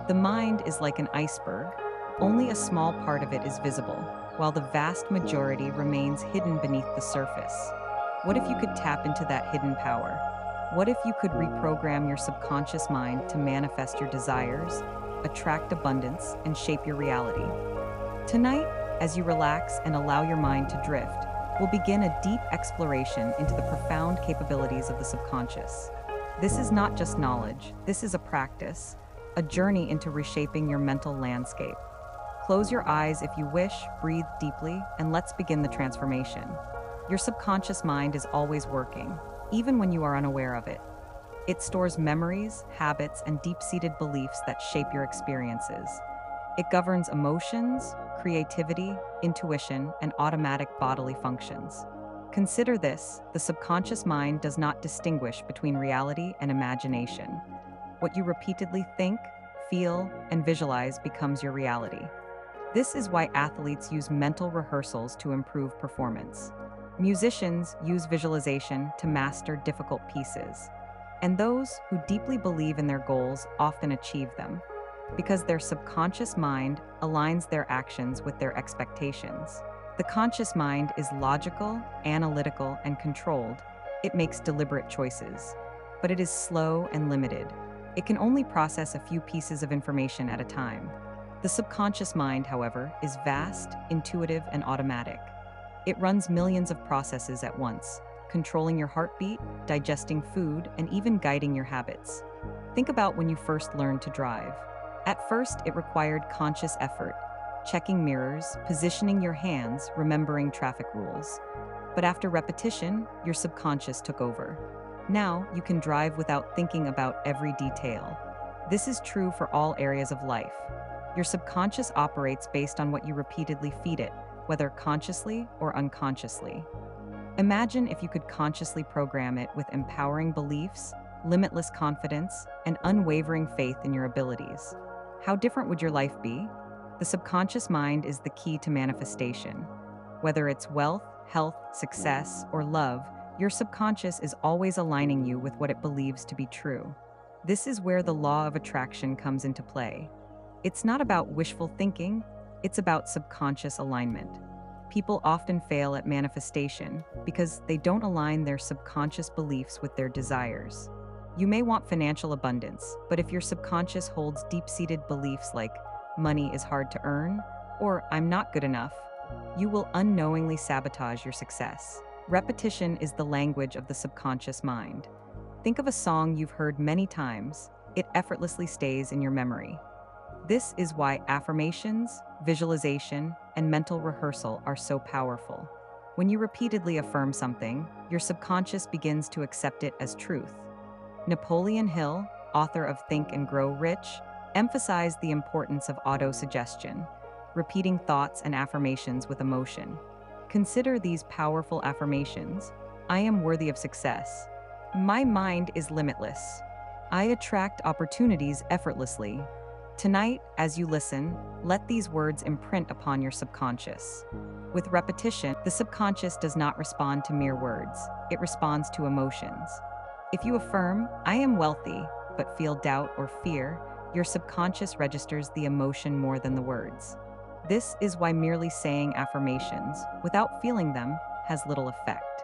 The mind is like an iceberg. Only a small part of it is visible, while the vast majority remains hidden beneath the surface. What if you could tap into that hidden power? What if you could reprogram your subconscious mind to manifest your desires, attract abundance, and shape your reality? Tonight, as you relax and allow your mind to drift, we'll begin a deep exploration into the profound capabilities of the subconscious. This is not just knowledge, this is a practice, a journey into reshaping your mental landscape. Close your eyes if you wish, breathe deeply, and let's begin the transformation. Your subconscious mind is always working, even when you are unaware of it. It stores memories, habits, and deep-seated beliefs that shape your experiences. It governs emotions, creativity, intuition, and automatic bodily functions. Consider this: the subconscious mind does not distinguish between reality and imagination. What you repeatedly think, feel, and visualize becomes your reality. This is why athletes use mental rehearsals to improve performance. Musicians use visualization to master difficult pieces. And those who deeply believe in their goals often achieve them, because their subconscious mind aligns their actions with their expectations. The conscious mind is logical, analytical, and controlled. It makes deliberate choices, but it is slow and limited. It can only process a few pieces of information at a time. The subconscious mind, however, is vast, intuitive, and automatic. It runs millions of processes at once, controlling your heartbeat, digesting food, and even guiding your habits. Think about when you first learned to drive. At first, it required conscious effort, checking mirrors, positioning your hands, remembering traffic rules. But after repetition, your subconscious took over. Now, you can drive without thinking about every detail. This is true for all areas of life. Your subconscious operates based on what you repeatedly feed it, whether consciously or unconsciously. Imagine if you could consciously program it with empowering beliefs, limitless confidence, and unwavering faith in your abilities. How different would your life be? The subconscious mind is the key to manifestation. Whether it's wealth, health, success, or love, your subconscious is always aligning you with what it believes to be true. This is where the law of attraction comes into play. It's not about wishful thinking, it's about subconscious alignment. People often fail at manifestation because they don't align their subconscious beliefs with their desires. You may want financial abundance, but if your subconscious holds deep-seated beliefs like money is hard to earn or I'm not good enough, you will unknowingly sabotage your success. Repetition is the language of the subconscious mind. Think of a song you've heard many times. It effortlessly stays in your memory. This is why affirmations, visualization, and mental rehearsal are so powerful. When you repeatedly affirm something, your subconscious begins to accept it as truth. Napoleon Hill, author of Think and Grow Rich, emphasized the importance of autosuggestion, repeating thoughts and affirmations with emotion. Consider these powerful affirmations. I am worthy of success. My mind is limitless. I attract opportunities effortlessly. Tonight, as you listen, let these words imprint upon your subconscious. With repetition, the subconscious does not respond to mere words, it responds to emotions. If you affirm, I am wealthy, but feel doubt or fear, your subconscious registers the emotion more than the words. This is why merely saying affirmations, without feeling them, has little effect.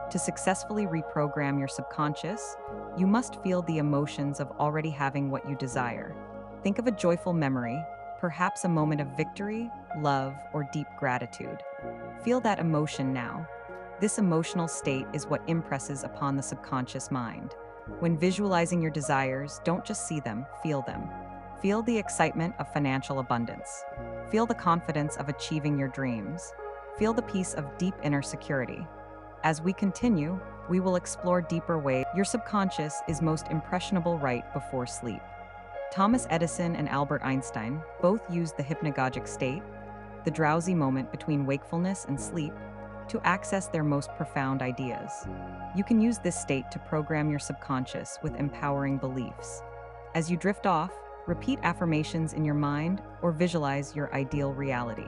To successfully reprogram your subconscious, you must feel the emotions of already having what you desire. Think of a joyful memory, perhaps a moment of victory, love, or deep gratitude. Feel that emotion now. This emotional state is what impresses upon the subconscious mind. When visualizing your desires, don't just see them, feel them. Feel the excitement of financial abundance. Feel the confidence of achieving your dreams. Feel the peace of deep inner security. As we continue, we will explore deeper ways your subconscious is most impressionable right before sleep. Thomas Edison and Albert Einstein both used the hypnagogic state, the drowsy moment between wakefulness and sleep, to access their most profound ideas. You can use this state to program your subconscious with empowering beliefs. As you drift off, repeat affirmations in your mind or visualize your ideal reality.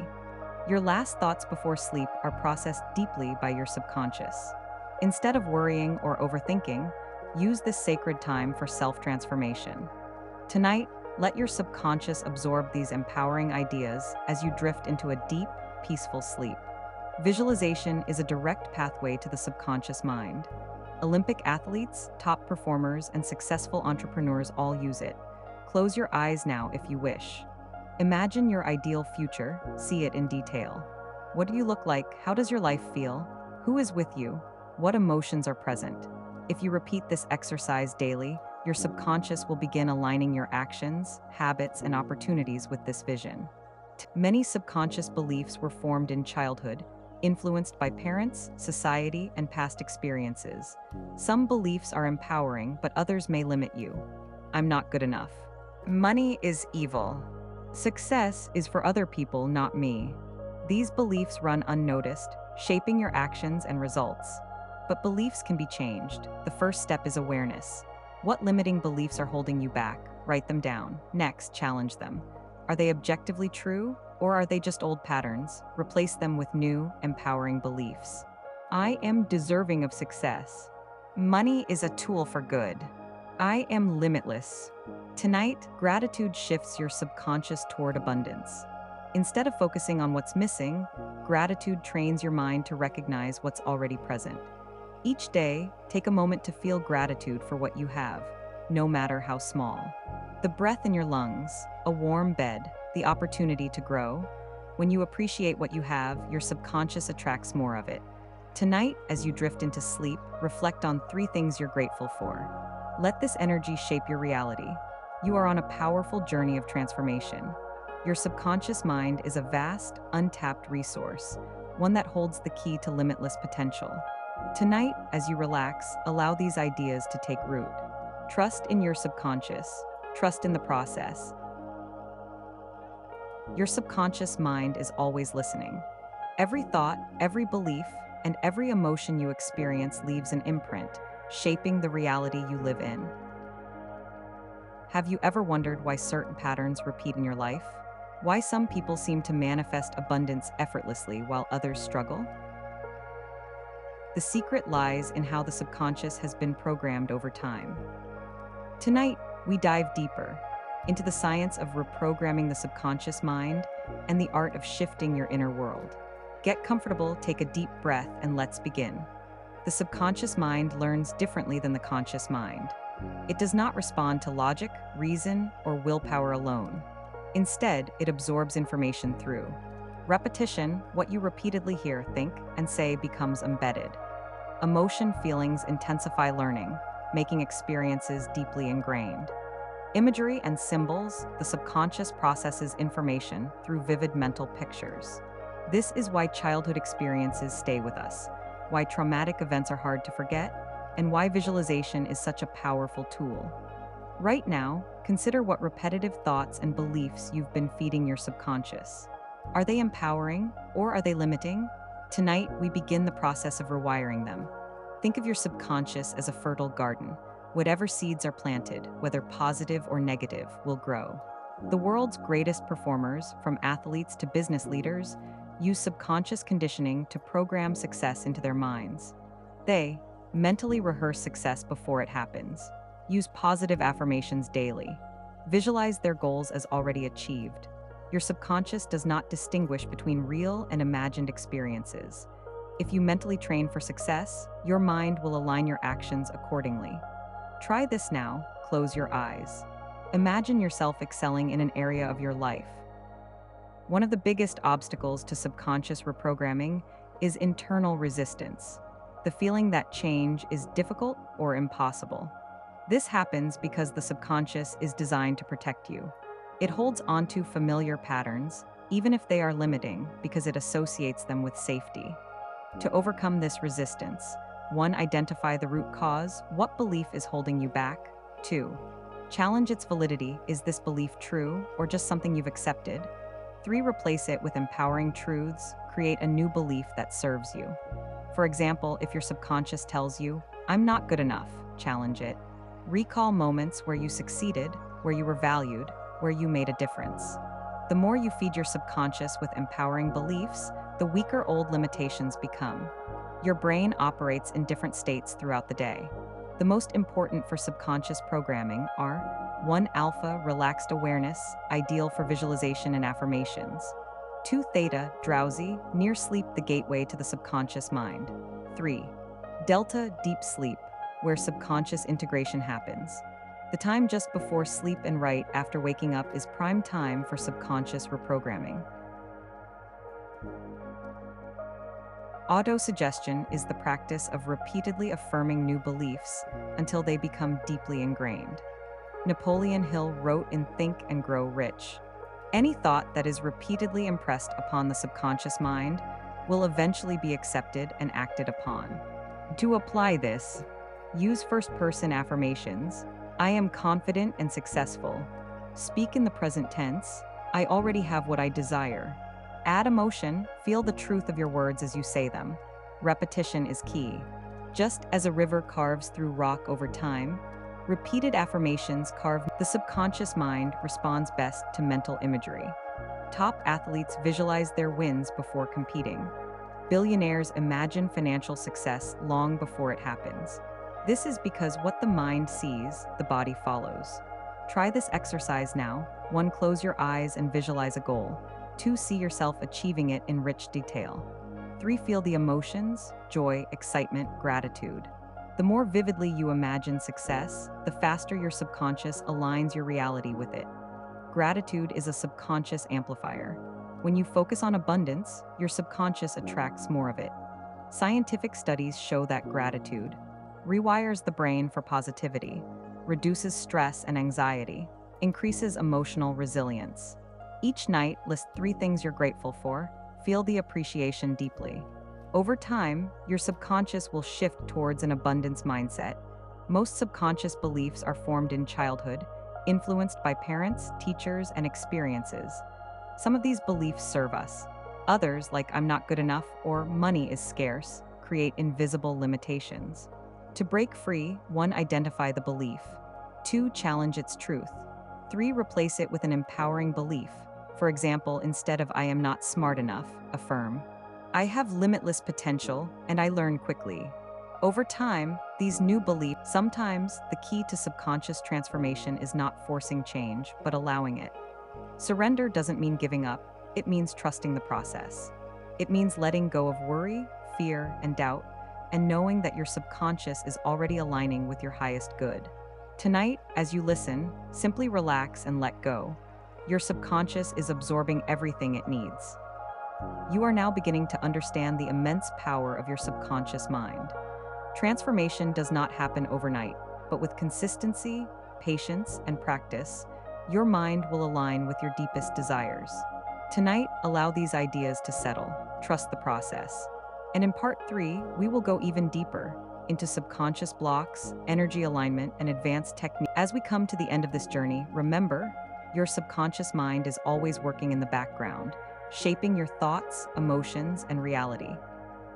Your last thoughts before sleep are processed deeply by your subconscious. Instead of worrying or overthinking, Use this sacred time for self-transformation. Tonight, let your subconscious absorb these empowering ideas as you drift into a deep, peaceful sleep. Visualization is a direct pathway to the subconscious mind. Olympic athletes, top performers, and successful entrepreneurs all use it. Close your eyes now if you wish. Imagine your ideal future, see it in detail. What do you look like? How does your life feel? Who is with you? What emotions are present? If you repeat this exercise daily, your subconscious will begin aligning your actions, habits, and opportunities with this vision. Many subconscious beliefs were formed in childhood, influenced by parents, society, and past experiences. Some beliefs are empowering, but others may limit you. I'm not good enough. Money is evil. Success is for other people, not me. These beliefs run unnoticed, shaping your actions and results. But beliefs can be changed. The first step is awareness. What limiting beliefs are holding you back? Write them down. Next, challenge them. Are they objectively true, or are they just old patterns? Replace them with new, empowering beliefs. I am deserving of success. Money is a tool for good. I am limitless. Tonight, gratitude shifts your subconscious toward abundance. Instead of focusing on what's missing, gratitude trains your mind to recognize what's already present. Each day, take a moment to feel gratitude for what you have, no matter how small. The breath in your lungs, a warm bed, the opportunity to grow. When you appreciate what you have, your subconscious attracts more of it. Tonight, as you drift into sleep, reflect on 3 things you're grateful for. Let this energy shape your reality. You are on a powerful journey of transformation. Your subconscious mind is a vast, untapped resource, one that holds the key to limitless potential. Tonight, as you relax, allow these ideas to take root. Trust in your subconscious. Trust in the process. Your subconscious mind is always listening. Every thought, every belief, and every emotion you experience leaves an imprint, shaping the reality you live in. Have you ever wondered why certain patterns repeat in your life? Why some people seem to manifest abundance effortlessly while others struggle? The secret lies in how the subconscious has been programmed over time. Tonight, we dive deeper into the science of reprogramming the subconscious mind and the art of shifting your inner world. Get comfortable, take a deep breath, and let's begin. The subconscious mind learns differently than the conscious mind. It does not respond to logic, reason, or willpower alone. Instead, it absorbs information through repetition. What you repeatedly hear, think, and say becomes embedded. Emotion feelings intensify learning, making experiences deeply ingrained. Imagery and symbols, the subconscious processes information through vivid mental pictures. This is why childhood experiences stay with us, why traumatic events are hard to forget, and why visualization is such a powerful tool. Right now, consider what repetitive thoughts and beliefs you've been feeding your subconscious. Are they empowering, or are they limiting? Tonight, we begin the process of rewiring them. Think of your subconscious as a fertile garden. Whatever seeds are planted, whether positive or negative, will grow. The world's greatest performers, from athletes to business leaders, use subconscious conditioning to program success into their minds. They mentally rehearse success before it happens. Use positive affirmations daily. Visualize their goals as already achieved. Your subconscious does not distinguish between real and imagined experiences. If you mentally train for success, your mind will align your actions accordingly. Try this now. Close your eyes. Imagine yourself excelling in an area of your life. One of the biggest obstacles to subconscious reprogramming is internal resistance, the feeling that change is difficult or impossible. This happens because the subconscious is designed to protect you. It holds onto familiar patterns, even if they are limiting, because it associates them with safety. To overcome this resistance, 1. Identify the root cause. What belief is holding you back? 2. Challenge its validity. Is this belief true or just something you've accepted? 3. Replace it with empowering truths. Create a new belief that serves you. For example, if your subconscious tells you, "I'm not good enough," challenge it. Recall moments where you succeeded, where you were valued, where you made a difference. The more you feed your subconscious with empowering beliefs, the weaker old limitations become. Your brain operates in different states throughout the day. The most important for subconscious programming are 1. Alpha, relaxed awareness, ideal for visualization and affirmations. 2. Theta, drowsy, near sleep, the gateway to the subconscious mind. 3. Delta, deep sleep, where subconscious integration happens. The time just before sleep and right after waking up is prime time for subconscious reprogramming. Autosuggestion is the practice of repeatedly affirming new beliefs until they become deeply ingrained. Napoleon Hill wrote in Think and Grow Rich, "Any thought that is repeatedly impressed upon the subconscious mind will eventually be accepted and acted upon." To apply this, use first-person affirmations. I am confident and successful. Speak in the present tense. I already have what I desire. Add emotion. Feel the truth of your words as you say them. Repetition is key. Just as a river carves through rock over time, repeated affirmations carve. The subconscious mind responds best to mental imagery. Top athletes visualize their wins before competing. Billionaires imagine financial success long before it happens. This is because what the mind sees, the body follows. Try this exercise now. 1. Close your eyes and visualize a goal. 2. See yourself achieving it in rich detail. 3. Feel the emotions, joy, excitement, gratitude. The more vividly you imagine success, the faster your subconscious aligns your reality with it. Gratitude is a subconscious amplifier. When you focus on abundance, your subconscious attracts more of it. Scientific studies show that gratitude rewires the brain for positivity, reduces stress and anxiety, increases emotional resilience. Each night, list 3 things you're grateful for. Feel the appreciation deeply. Over time, your subconscious will shift towards an abundance mindset. Most subconscious beliefs are formed in childhood, influenced by parents, teachers, and experiences. Some of these beliefs serve us. Others, like I'm not good enough or money is scarce, create invisible limitations. To break free, 1. Identify the belief. 2. Challenge its truth. 3. Replace it with an empowering belief. For example, instead of I am not smart enough, affirm, I have limitless potential and I learn quickly. Over time, these new beliefs, sometimes the key to subconscious transformation is not forcing change, but allowing it. Surrender doesn't mean giving up, it means trusting the process. It means letting go of worry, fear, and doubt, and knowing that your subconscious is already aligning with your highest good. Tonight, as you listen, simply relax and let go. Your subconscious is absorbing everything it needs. You are now beginning to understand the immense power of your subconscious mind. Transformation does not happen overnight, but with consistency, patience, and practice, your mind will align with your deepest desires. Tonight, allow these ideas to settle. Trust the process. And in part 3, we will go even deeper into subconscious blocks, energy alignment, and advanced techniques. As we come to the end of this journey, remember, your subconscious mind is always working in the background, shaping your thoughts, emotions, and reality.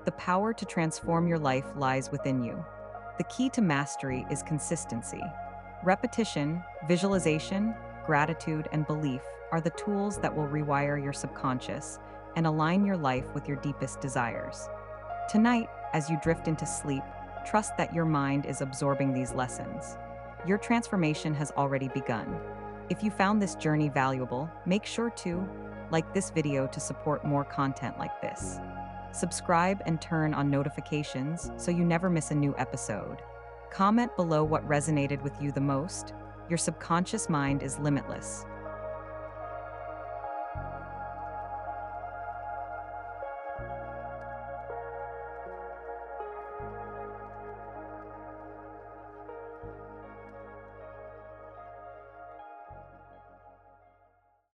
The power to transform your life lies within you. The key to mastery is consistency. Repetition, visualization, gratitude, and belief are the tools that will rewire your subconscious and align your life with your deepest desires. Tonight, as you drift into sleep, trust that your mind is absorbing these lessons. Your transformation has already begun. If you found this journey valuable, make sure to like this video to support more content like this. Subscribe and turn on notifications so you never miss a new episode. Comment below what resonated with you the most. Your subconscious mind is limitless.